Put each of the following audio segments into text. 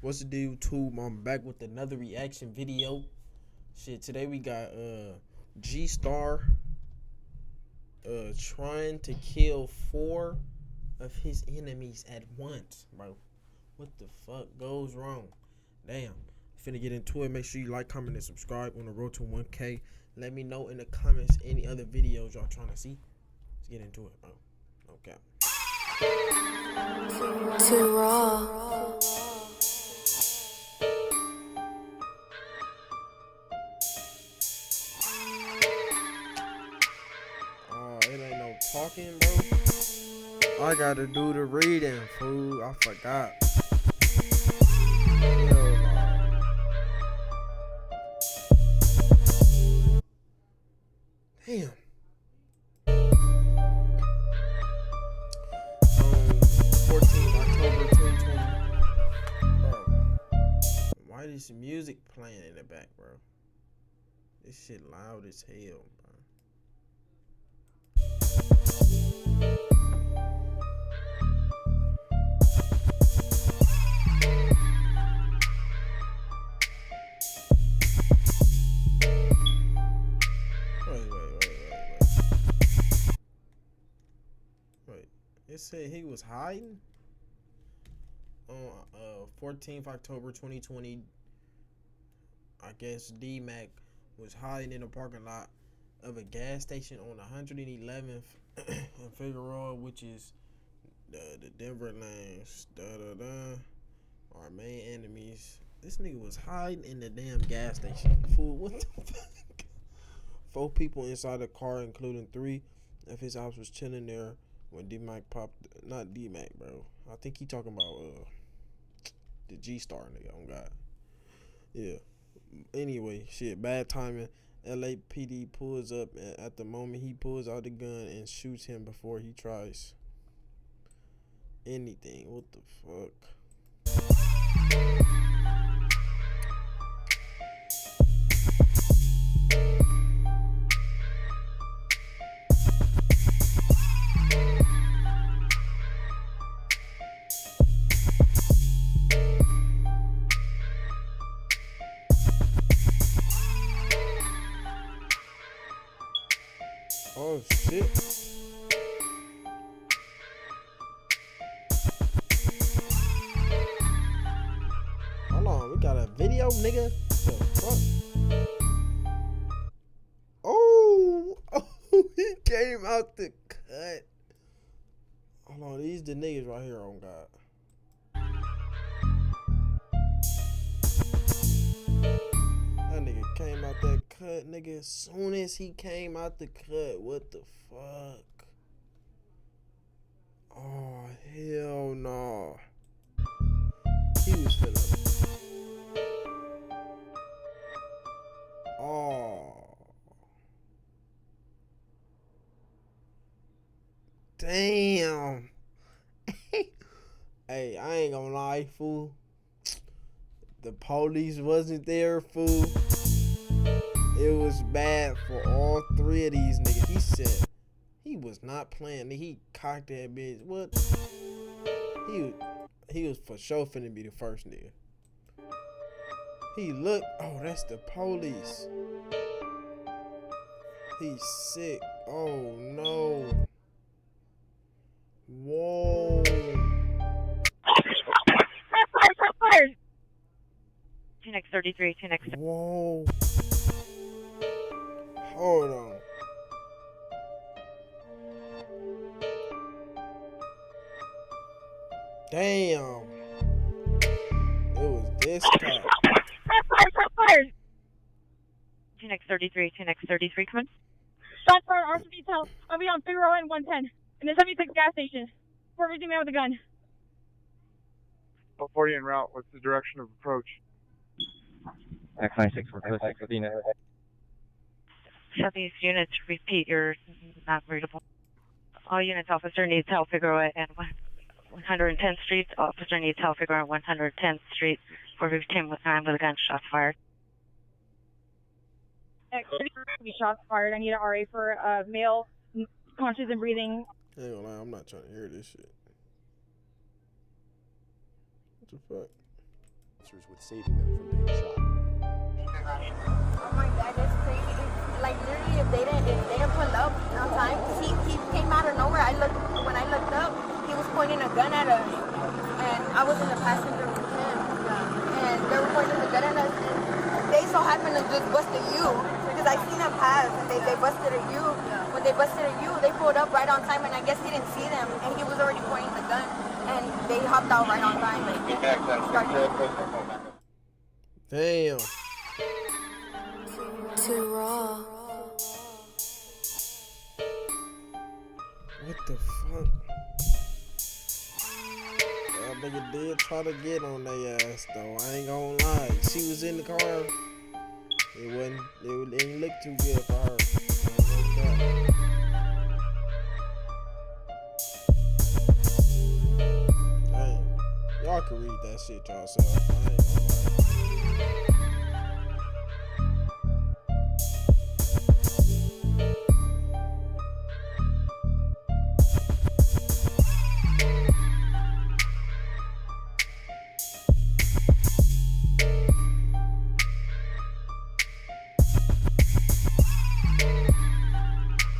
What's the deal, YouTube? I'm back with another reaction video. Shit, today we got G Star trying to kill 4 of his enemies at once, bro. What the fuck goes wrong? Damn. Finna get into it. Make sure you like, comment, and subscribe on the road to 1K. Let me know in the comments any other videos y'all trying to see. Let's get into it, bro. Okay. Too raw. It ain't no talking, bro. I gotta do the reading, fool. I forgot. Damn. 14th October 2020. Bro, why this music playing in the back, bro? This shit loud as hell, bro. Wait. It said he was hiding on 14th October 2020. I guess D-Mac was hiding in the parking lot of a gas station on 111th and Figueroa, which is the Denver lanes. Our main enemies. This nigga was hiding in the damn gas station. Fool, what the fuck? 4 people inside the car, including 3 of his ops, was chilling there when D-Mac popped. Not D-Mac, bro. I think he talking about the G-Star nigga. Oh God. Yeah. Anyway, shit. Bad timing. LAPD pulls up at the moment. He pulls out the gun and shoots him before he tries anything. What the fuck? Oh shit. Hold on, we got a video, nigga. The fuck? Oh, he came out the cut. Hold on, these the niggas right here, on God. That nigga came out that cut, nigga. As soon as he came out the cut, what the fuck? Oh, hell no. He was finna. Oh. Damn. Hey, I ain't gonna lie, fool. The police wasn't there, fool. It was bad for all 3 of these niggas. He said he was not playing. He cocked that bitch. What? He was for sure finna be the first nigga. He looked. Oh, that's the police. He's sick. Oh no. Whoa. Next 33 to next. Whoa. Hold on. Damn. It was this guy. Next 33 to next 33, come in. Shots fired, arson detail. I'll be on Figueroa and 110. And then 76 gas station. We're reaching man with a gun. 40 en route. What's the direction of approach? X96, we're close to Athena. Southeast units, repeat, you're not readable. All units, officer needs help, Figueroa and 110th Street. Officer needs help, Figueroa 110th Street. 415 with a gun, shots fired. Shots fired. I need an RA for a male, conscious and breathing. I ain't gonna lie, I'm not trying to hear this shit. What the fuck? with saving them from being shot. Oh my God, that's crazy. Like literally, if they didn't pull up on time, he came out of nowhere. When I looked up, he was pointing a gun at us, and I was in the passenger with him, and they were pointing the gun at us. And they so happened to just bust a U because I seen them pass, and they busted a U. When they busted a U, they pulled up right on time, and I guess he didn't see them, and he was already pointing the gun, and they hopped out right on time. Damn. Too raw. What the fuck? That nigga did try to get on their ass though. I ain't gonna lie. She was in the car. It didn't look too good for her. Dang. Y'all can read that shit yourself. I ain't gonna lie.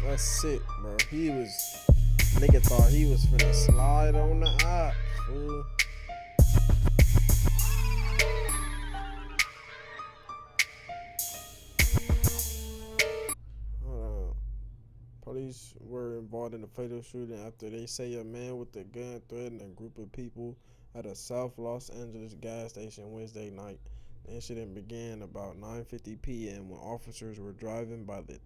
That's sick, bro. Nigga thought he was finna slide on the op, fool. Hold on. Police were involved in a fatal shooting after they say a man with a gun threatened a group of people at a South Los Angeles gas station Wednesday night. The incident began about 9:50 p.m. when officers were driving by the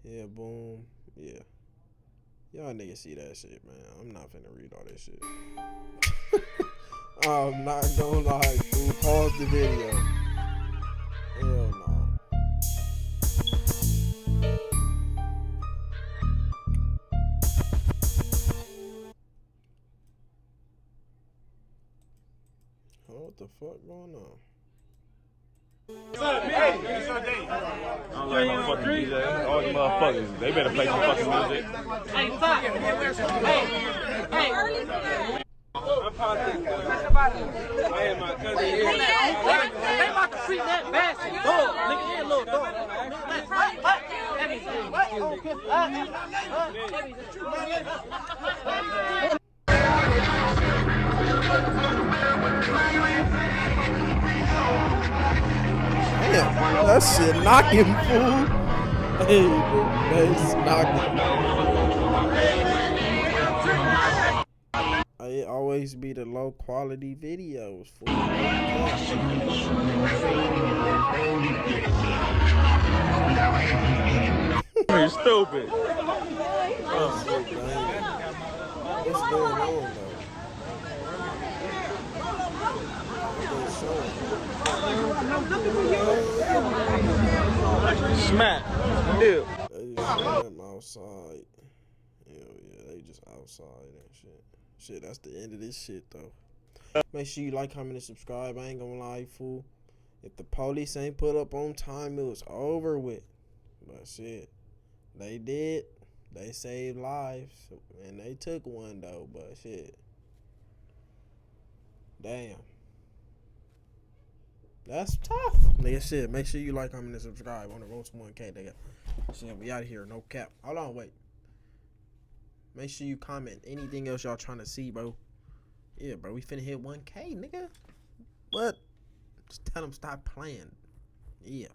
Yeah, boom. Yeah. Y'all niggas see that shit, man. I'm not finna read all this shit. I'm not gonna lie, fool. Pause the video. Hell no. What the fuck going on? I don't like no fucking DJ. All the motherfuckers, they better play some fucking music. Hey, fuck! Hey! I'm positive. I am my cousin. They about to treat that bastard dog. Look at that little dog. Damn, that shit knocking, fool. Hey, that's knocking. It always be the low quality videos, fool. You're stupid. What's going on, though? Smack. Dude. They just got them outside. Hell yeah, they just outside and shit. Shit, that's the end of this shit, though. Make sure you like, comment, and subscribe. I ain't gonna lie, fool. If the police ain't put up on time, it was over with. But shit, they did. They saved lives. And they took one, though. But shit. Damn. That's tough. Nigga, shit. Make sure you like, comment, and subscribe on the road to 1K, nigga. Shit, we out of here. No cap. Hold on, wait. Make sure you comment anything else y'all trying to see, bro. Yeah, bro. We finna hit 1K, nigga. What? Just tell them stop playing. Yeah.